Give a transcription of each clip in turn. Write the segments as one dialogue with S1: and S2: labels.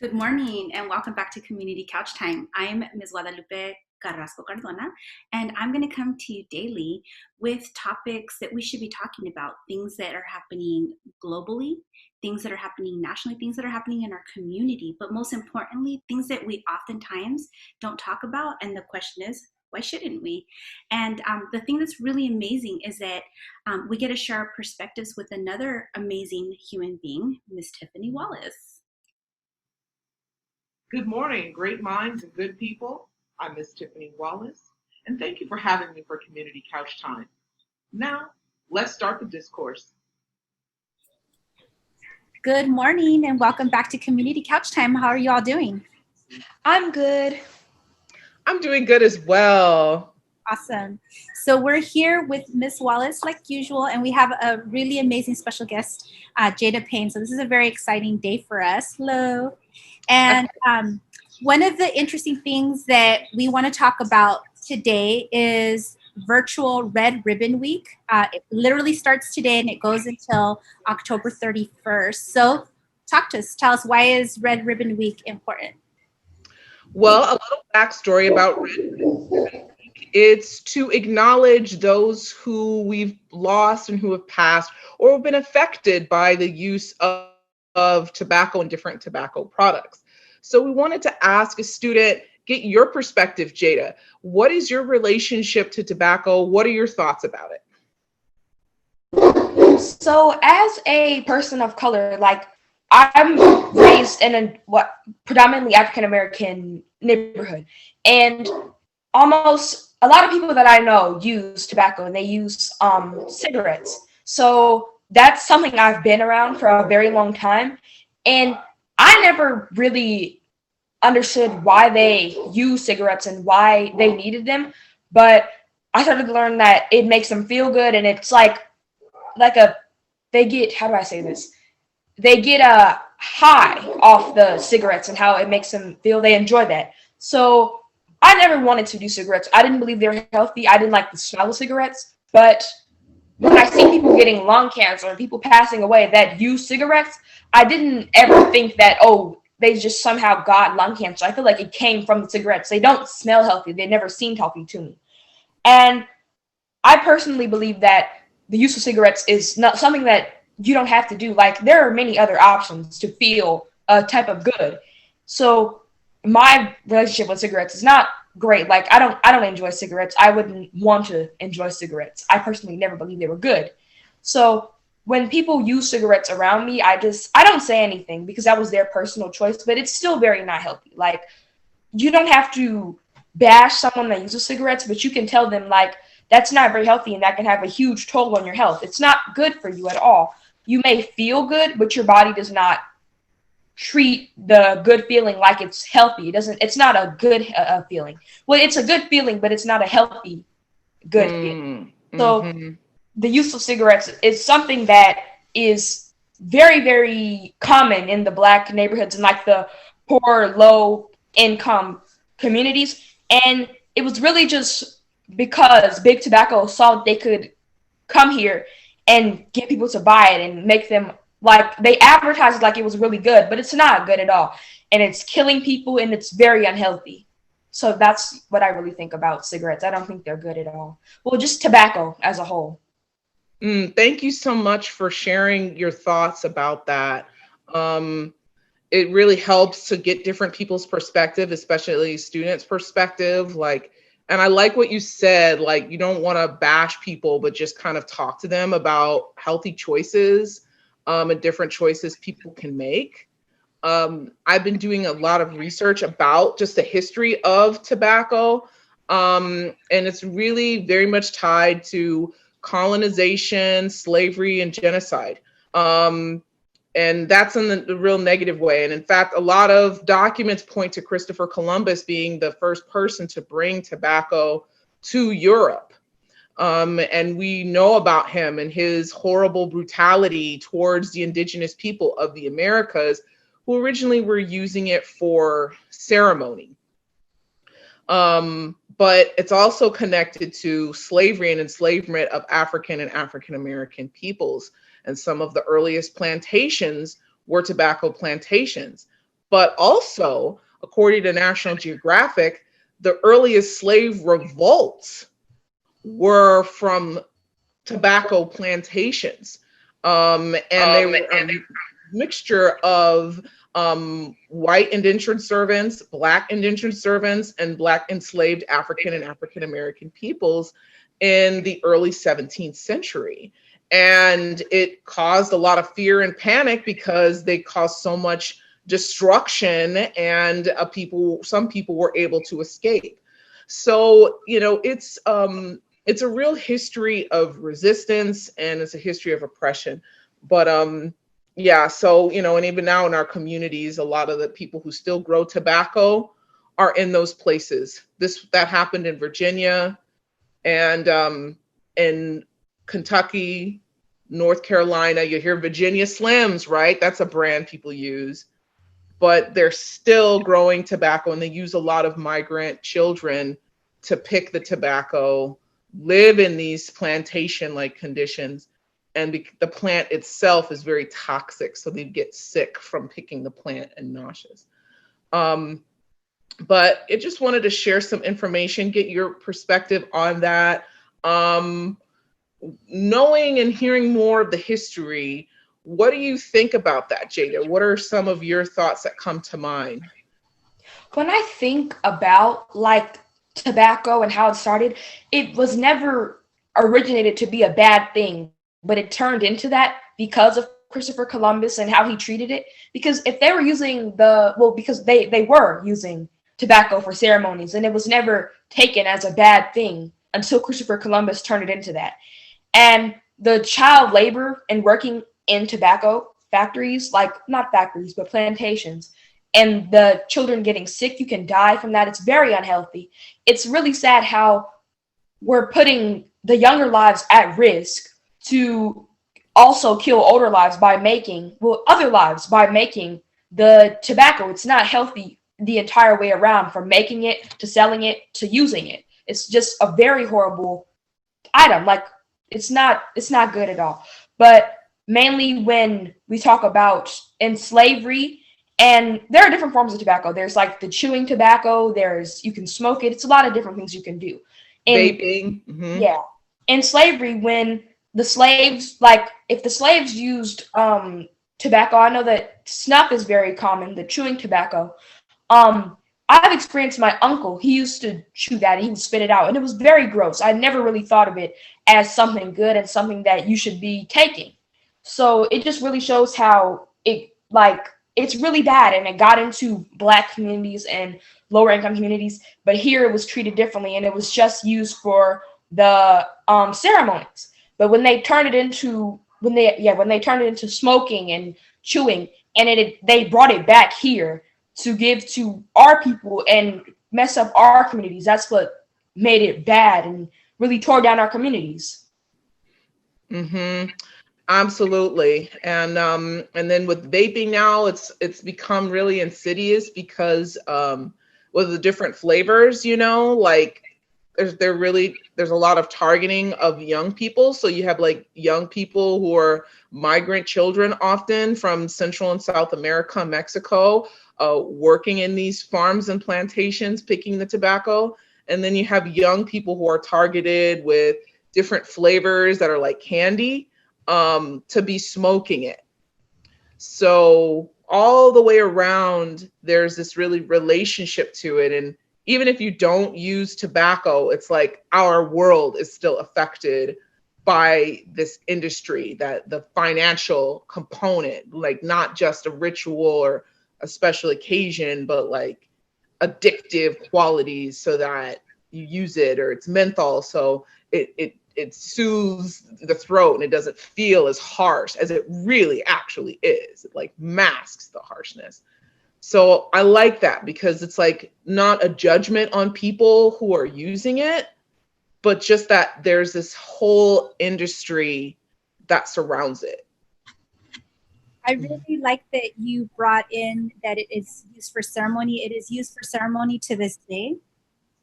S1: Good morning and welcome back to Community Couch Time. I'm Ms. Guadalupe Carrasco Cardona, and I'm going to come to you daily with topics that we should be talking about, things that are happening globally, things that are happening nationally, things that are happening in our community, but most importantly, things that we oftentimes don't talk about. And the question is, why shouldn't we? And the thing that's really amazing is that we get to share our perspectives with another amazing human being, Miss Tiffany Wallace.
S2: Good morning, great minds and good people. I'm Miss Tiffany Wallace, and thank you for having me for Community Couch Time. Now, let's start the discourse.
S1: Good morning and welcome back to Community Couch Time. How are you all doing?
S3: I'm good.
S2: I'm doing good as well.
S1: Awesome. So we're here with Miss Wallace like usual, and we have a really amazing special guest, Jada Payne. So this is a very exciting day for us. Hello. And one of the interesting things that we want to talk about today is virtual Red Ribbon Week. It literally starts today and it goes until October 31st. So talk to us. Tell us, why is Red Ribbon Week important?
S2: Well, a little backstory about Red Ribbon Week. It's to acknowledge those who we've lost and who have passed or have been affected by the use of tobacco and different tobacco products. So we wanted to ask a student, get your perspective, Jada. What is your relationship to tobacco? What are your thoughts about it?
S3: So, as a person of color, I'm raised in a predominantly African American neighborhood, and almost a lot of people that I know use tobacco and they use cigarettes. So that's something I've been around for a very long time, and I never really understood why they use cigarettes and why they needed them, but I started to learn that it makes them feel good, and it's like a they get, how do I say this? They get a high off the cigarettes and how it makes them feel. They enjoy that. So I never wanted to do cigarettes. I didn't believe they were healthy. I didn't like the smell of cigarettes. But when I see people getting lung cancer and people passing away that use cigarettes, I didn't ever think that, oh, they just somehow got lung cancer. I feel like it came from the cigarettes. They don't smell healthy. They never seemed healthy to me. And I personally believe that the use of cigarettes is not something that you don't have to do. Like, there are many other options to feel a type of good. So my relationship with cigarettes is not great. Like, I don't enjoy cigarettes. I wouldn't want to enjoy cigarettes. I personally never believed they were good. So when people use cigarettes around me, I don't say anything because that was their personal choice, but it's still very not healthy. Like, you don't have to bash someone that uses cigarettes, but you can tell them, like, that's not very healthy and that can have a huge toll on your health. It's not good for you at all. You may feel good, but your body does not treat the good feeling like it's healthy. It's not a good feeling. Well, it's a good feeling, but it's not a healthy good feeling. So the use of cigarettes is something that is very, very common in the Black neighborhoods and like the poor, low income communities. And it was really just because Big Tobacco saw they could come here and get people to buy it and make them, like, they advertised like it was really good, but it's not good at all. And it's killing people and it's very unhealthy. So that's what I really think about cigarettes. I don't think they're good at all. Well, just tobacco as a whole.
S2: Thank you so much for sharing your thoughts about that. It really helps to get different people's perspective, especially students' perspective. And I like what you said, like, you don't want to bash people, but just kind of talk to them about healthy choices and different choices people can make. I've been doing a lot of research about just the history of tobacco. And it's really very much tied to colonization, slavery, and genocide. And that's in the real negative way. And in fact, a lot of documents point to Christopher Columbus being the first person to bring tobacco to Europe. And we know about him and his horrible brutality towards the indigenous people of the Americas, who originally were using it for ceremony. But it's also connected to slavery and enslavement of African and African American peoples. And some of the earliest plantations were tobacco plantations. But also, according to National Geographic, the earliest slave revolts were from tobacco plantations. And they were a mixture of white indentured servants, black indentured servants, and black enslaved African and African American peoples in the early 17th century. And it caused a lot of fear and panic because they caused so much destruction, and some people were able to escape. So, it's a real history of resistance, and it's a history of oppression. But yeah, so and even now in our communities, a lot of the people who still grow tobacco are in those places. That happened in Virginia, and in Kentucky, North Carolina. You hear Virginia Slims, right? That's a brand people use. But they're still growing tobacco, and they use a lot of migrant children to pick the tobacco, live in these plantation-like conditions, and the plant itself is very toxic, so they get sick from picking the plant and nauseous. But I just wanted to share some information, get your perspective on that. Knowing and hearing more of the history, what do you think about that, Jada? What are some of your thoughts that come to mind?
S3: When I think about like tobacco and how it started, it was never originated to be a bad thing, but it turned into that because of Christopher Columbus and how he treated it. Because if they were using because they were using tobacco for ceremonies, and it was never taken as a bad thing until Christopher Columbus turned it into that. And the child labor and working in tobacco factories, like not factories, but plantations, and the children getting sick, you can die from that. It's very unhealthy. It's really sad how we're putting the younger lives at risk to also kill older lives other lives by making the tobacco. It's not healthy the entire way around, from making it to selling it to using it. It's just a very horrible item. Like it's not good at all. But mainly when we talk about in slavery, and there are different forms of tobacco. There's like the chewing tobacco. You can smoke it. It's a lot of different things you can do.
S2: Vaping. Mm-hmm.
S3: Yeah. In slavery, when the slaves, like if the slaves used tobacco, I know that snuff is very common, the chewing tobacco. I've experienced my uncle, he used to chew that and he would spit it out, and it was very gross. I never really thought of it as something good and something that you should be taking. So it just really shows how it's really bad, and it got into Black communities and lower income communities, but here it was treated differently, and it was just used for the ceremonies. But when they turned it into smoking and chewing, and they brought it back here to give to our people and mess up our communities, that's what made it bad and really tore down our communities.
S2: Mm-hmm. Absolutely. And then with vaping now, it's become really insidious because with the different flavors, like there's a lot of targeting of young people. So you have like young people who are migrant children, often from Central and South America, Mexico, working in these farms and plantations, picking the tobacco. And then you have young people who are targeted with different flavors that are like candy, to be smoking it. So all the way around, there's this really relationship to it. And even if you don't use tobacco, it's like our world is still affected by this industry, that the financial component, like not just a ritual or a special occasion, but like addictive qualities so that you use it, or it's menthol. So it soothes the throat and it doesn't feel as harsh as it really actually is. It like masks the harshness. So I like that because it's like not a judgment on people who are using it, but just that there's this whole industry that surrounds it.
S4: I really like that you brought in that it is used for ceremony. It is used for ceremony to this day.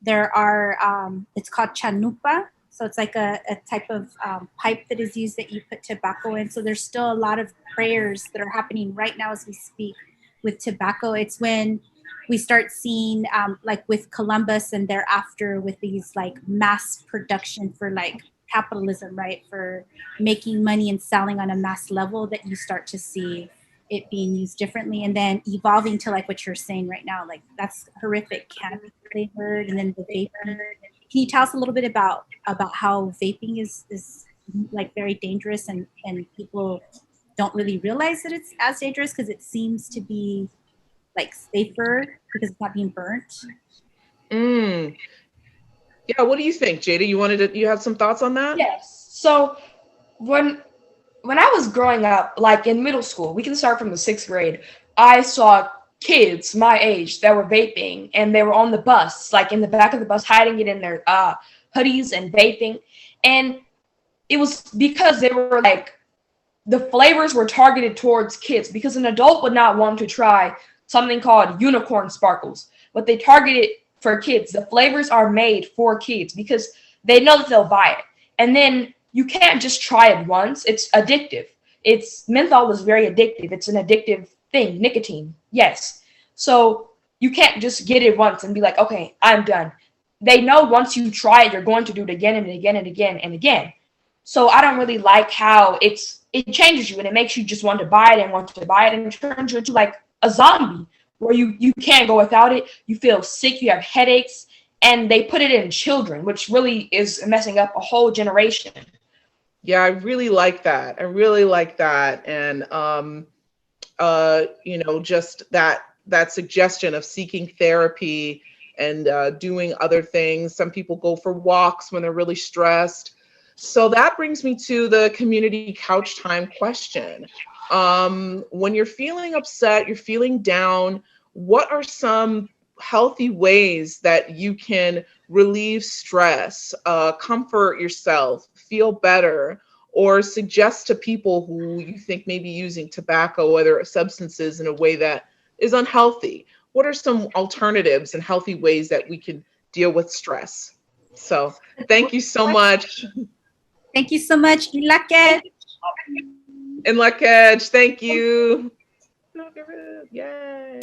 S4: There are, it's called chanupa. So it's like a type of pipe that is used that you put tobacco in. So there's still a lot of prayers that are happening right now as we speak with tobacco. It's when we start seeing like with Columbus and thereafter with these like mass production for like capitalism, right? For making money and selling on a mass level, that you start to see it being used differently, and then evolving to like what you're saying right now. Like that's horrific, candy flavored, and then the vaping. Can you tell us a little bit about how vaping is like very dangerous, and people don't really realize that it's as dangerous because it seems to be like safer because it's not being burnt?
S2: Yeah, what do you think, Jada? You have some thoughts on that?
S3: Yes. So when I was growing up, like in middle school, we can start from the 6th grade, I saw kids my age that were vaping, and they were on the bus, like in the back of the bus, hiding it in their hoodies and vaping. And it was because they were like, the flavors were targeted towards kids, because an adult would not want to try something called unicorn sparkles, but they target it for kids. The flavors are made for kids because they know that they'll buy it. And then you can't just try it once. It's addictive. Menthol is very addictive. It's an addictive thing, nicotine. Yes. So you can't just get it once and be like, okay, I'm done. They know once you try it, you're going to do it again and again and again and again. So I don't really like how it changes you, and it makes you just want to buy it and want to buy it, and it turns you into like a zombie where you can't go without it. You feel sick, you have headaches, and they put it in children, which really is messing up a whole generation.
S2: Yeah, I really like that. And just that suggestion of seeking therapy and doing other things. Some people go for walks when they're really stressed. So that brings me to the community couch time question. When you're feeling upset, you're feeling down, what are some healthy ways that you can relieve stress, comfort yourself, feel better, or suggest to people who you think may be using tobacco or other substances in a way that is unhealthy? What are some alternatives and healthy ways that we can deal with stress? So thank you so much.
S4: Thank you so much, Ilake.
S2: And Lakej, thank you. Yay.